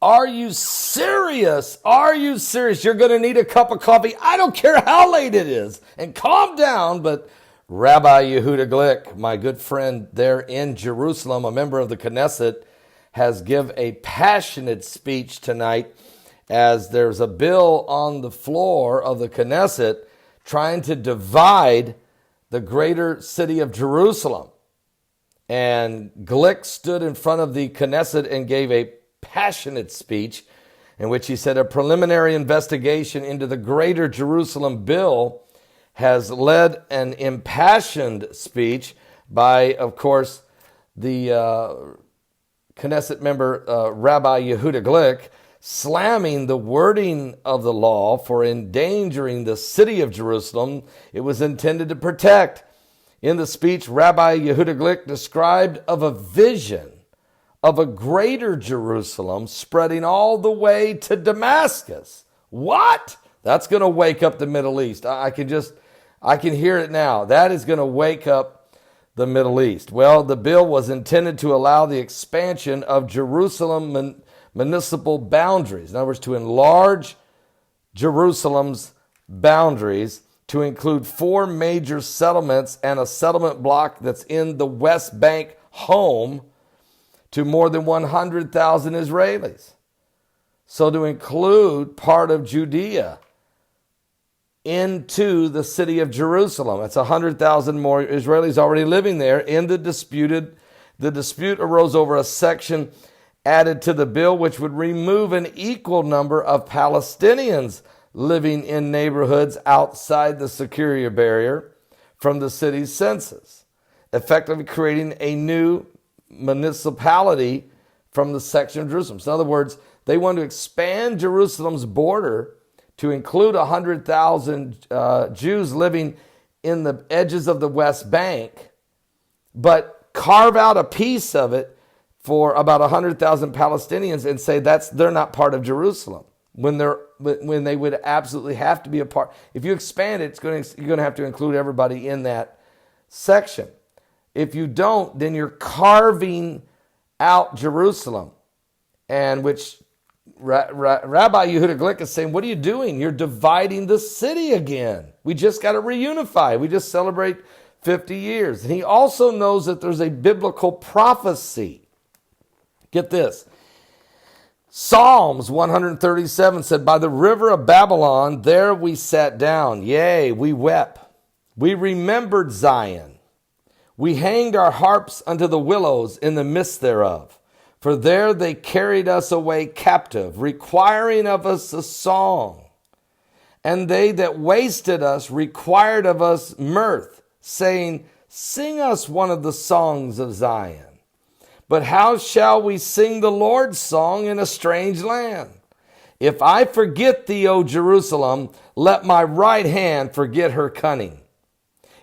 Are you serious? Are you serious? You're going to need a cup of coffee. I don't care how late it is. And calm down. But Rabbi Yehuda Glick, my good friend there in Jerusalem, a member of the Knesset, has given a passionate speech tonight as there's a bill on the floor of the Knesset trying to divide the greater city of Jerusalem. And Glick stood in front of the Knesset and gave a passionate speech in which he said a preliminary investigation into the greater Jerusalem bill has led an impassioned speech by, of course, the Knesset member Rabbi Yehuda Glick, slamming the wording of the law for endangering the city of Jerusalem it was intended to protect. In the speech, Rabbi Yehuda Glick described of a vision of a greater Jerusalem spreading all the way to Damascus. What? That's going to wake up the Middle East. I can hear it now. That is going to wake up the Middle East. Well, the bill was intended to allow the expansion of Jerusalem municipal boundaries. In other words, to enlarge Jerusalem's boundaries to include 4 major settlements and a settlement block that's in the West Bank home to more than 100,000 Israelis. So to include part of Judea into the city of Jerusalem. That's 100,000 more Israelis already living there. The dispute arose over a section added to the bill which would remove an equal number of Palestinians living in neighborhoods outside the security barrier from the city's census, effectively creating a new municipality from the section of Jerusalem. So in other words, they want to expand Jerusalem's border to include 100,000 Jews living in the edges of the West Bank, but carve out a piece of it for about 100,000 Palestinians and say they're not part of Jerusalem when they would absolutely have to be a part. If you expand it, you're going to have to include everybody in that section. If you don't, then you're carving out Jerusalem, and which Rabbi Yehuda Glick is saying, what are you doing? You're dividing the city again. We just got to reunify. We just celebrate 50 years. And he also knows that there's a biblical prophecy. Get this. Psalms 137 said, by the river of Babylon, there we sat down. Yea, we wept. We remembered Zion. We hanged our harps unto the willows in the midst thereof. For there they carried us away captive, requiring of us a song. And they that wasted us required of us mirth, saying, sing us one of the songs of Zion. But how shall we sing the Lord's song in a strange land? If I forget thee, O Jerusalem, let my right hand forget her cunning.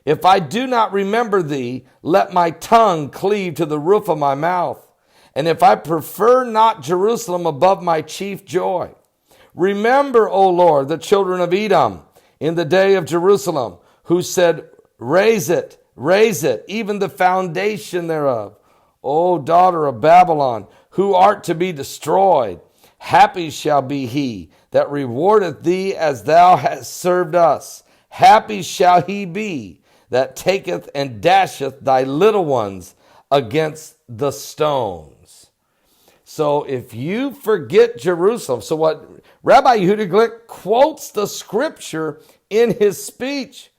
If I do not remember thee, let my tongue cleave to the roof of my mouth. And if I prefer not Jerusalem above my chief joy. Remember, O Lord, the children of Edom in the day of Jerusalem, who said, raise it, even the foundation thereof. O daughter of Babylon, who art to be destroyed, happy shall be he that rewardeth thee as thou hast served us. Happy shall he be that taketh and dasheth thy little ones against the stones. So if you forget Jerusalem, so what Rabbi Yehuda Glick quotes the scripture in his speech.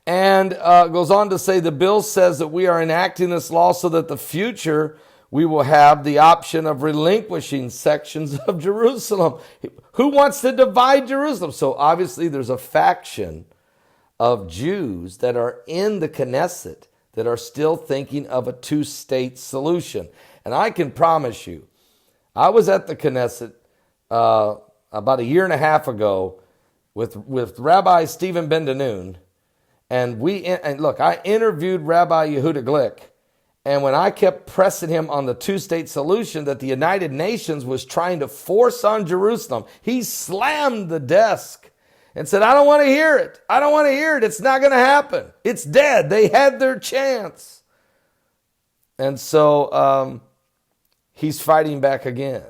And goes on to say the bill says that we are enacting this law so that the future we will have the option of relinquishing sections of Jerusalem. Who wants to divide Jerusalem? So obviously there's a faction of Jews that are in the Knesset that are still thinking of a two-state solution. And I can promise you, I was at the Knesset about a year and a half ago with Rabbi Stephen Ben-Danoon. And look, I interviewed Rabbi Yehuda Glick, and when I kept pressing him on the two-state solution that the United Nations was trying to force on Jerusalem, he slammed the desk and said, I don't want to hear it. I don't want to hear it. It's not going to happen. It's dead. They had their chance. And so he's fighting back again.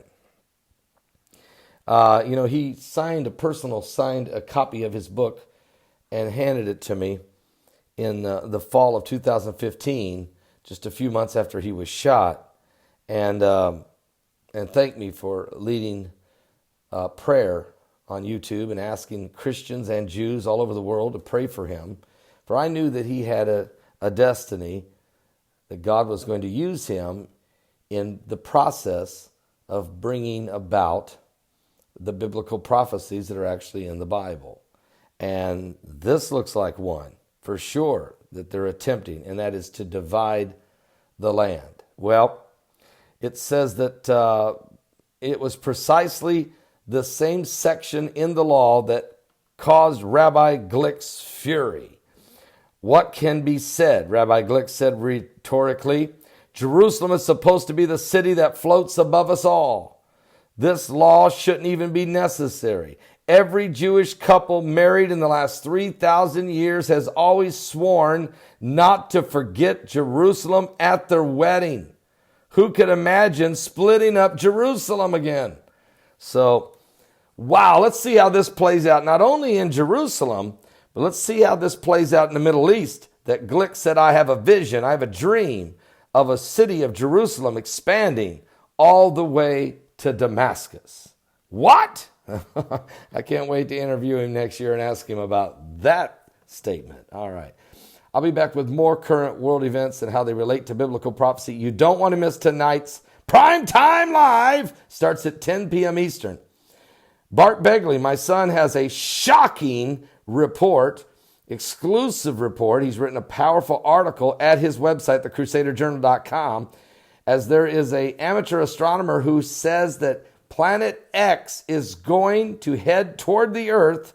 He signed a copy of his book and handed it to me in the fall of 2015, just a few months after he was shot, and thanked me for leading prayer on YouTube and asking Christians and Jews all over the world to pray for him. For I knew that he had a destiny, that God was going to use him in the process of bringing about the biblical prophecies that are actually in the Bible. And this looks like one, for sure, that they're attempting, and that is to divide the land. Well, it says that it was precisely the same section in the law that caused Rabbi Glick's fury. What can be said? Rabbi Glick said rhetorically, Jerusalem is supposed to be the city that floats above us all. This law shouldn't even be necessary. Every Jewish couple married in the last 3,000 years has always sworn not to forget Jerusalem at their wedding. Who could imagine splitting up Jerusalem again? So, wow, let's see how this plays out, not only in Jerusalem, but let's see how this plays out in the Middle East. That Glick said, I have a vision, I have a dream of a city of Jerusalem expanding all the way to Damascus. What? I can't wait to interview him next year and ask him about that statement. All right. I'll be back with more current world events and how they relate to biblical prophecy. You don't want to miss tonight's Prime Time Live. Starts at 10 p.m. Eastern. Bart Begley, my son, has a shocking report, exclusive report. He's written a powerful article at his website, thecrusaderjournal.com, as there is an amateur astronomer who says that Planet X is going to head toward the Earth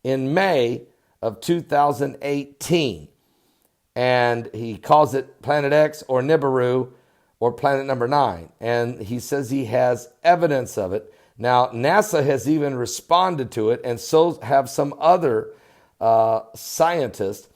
in May of 2018. And he calls it Planet X or Nibiru or Planet Number 9. And he says he has evidence of it. Now, NASA has even responded to it, and so have some other scientists.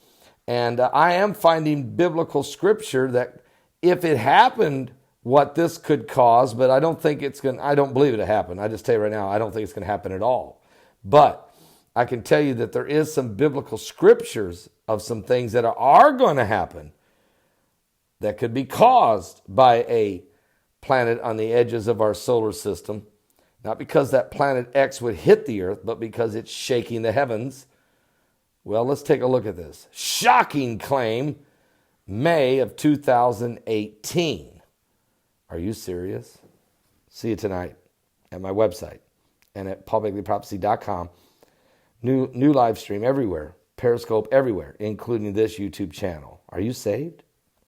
And I am finding biblical scripture that if it happened, what this could cause, but I don't believe it'll happen. I just tell you right now, I don't think it's going to happen at all. But I can tell you that there is some biblical scriptures of some things that are going to happen that could be caused by a planet on the edges of our solar system. Not because that planet X would hit the earth, but because it's shaking the heavens. Well, let's take a look at this. Shocking claim, May of 2018. Are you serious? See you tonight at my website and at paulbegleyprophecy.com. New live stream everywhere, Periscope everywhere, including this YouTube channel. Are you saved?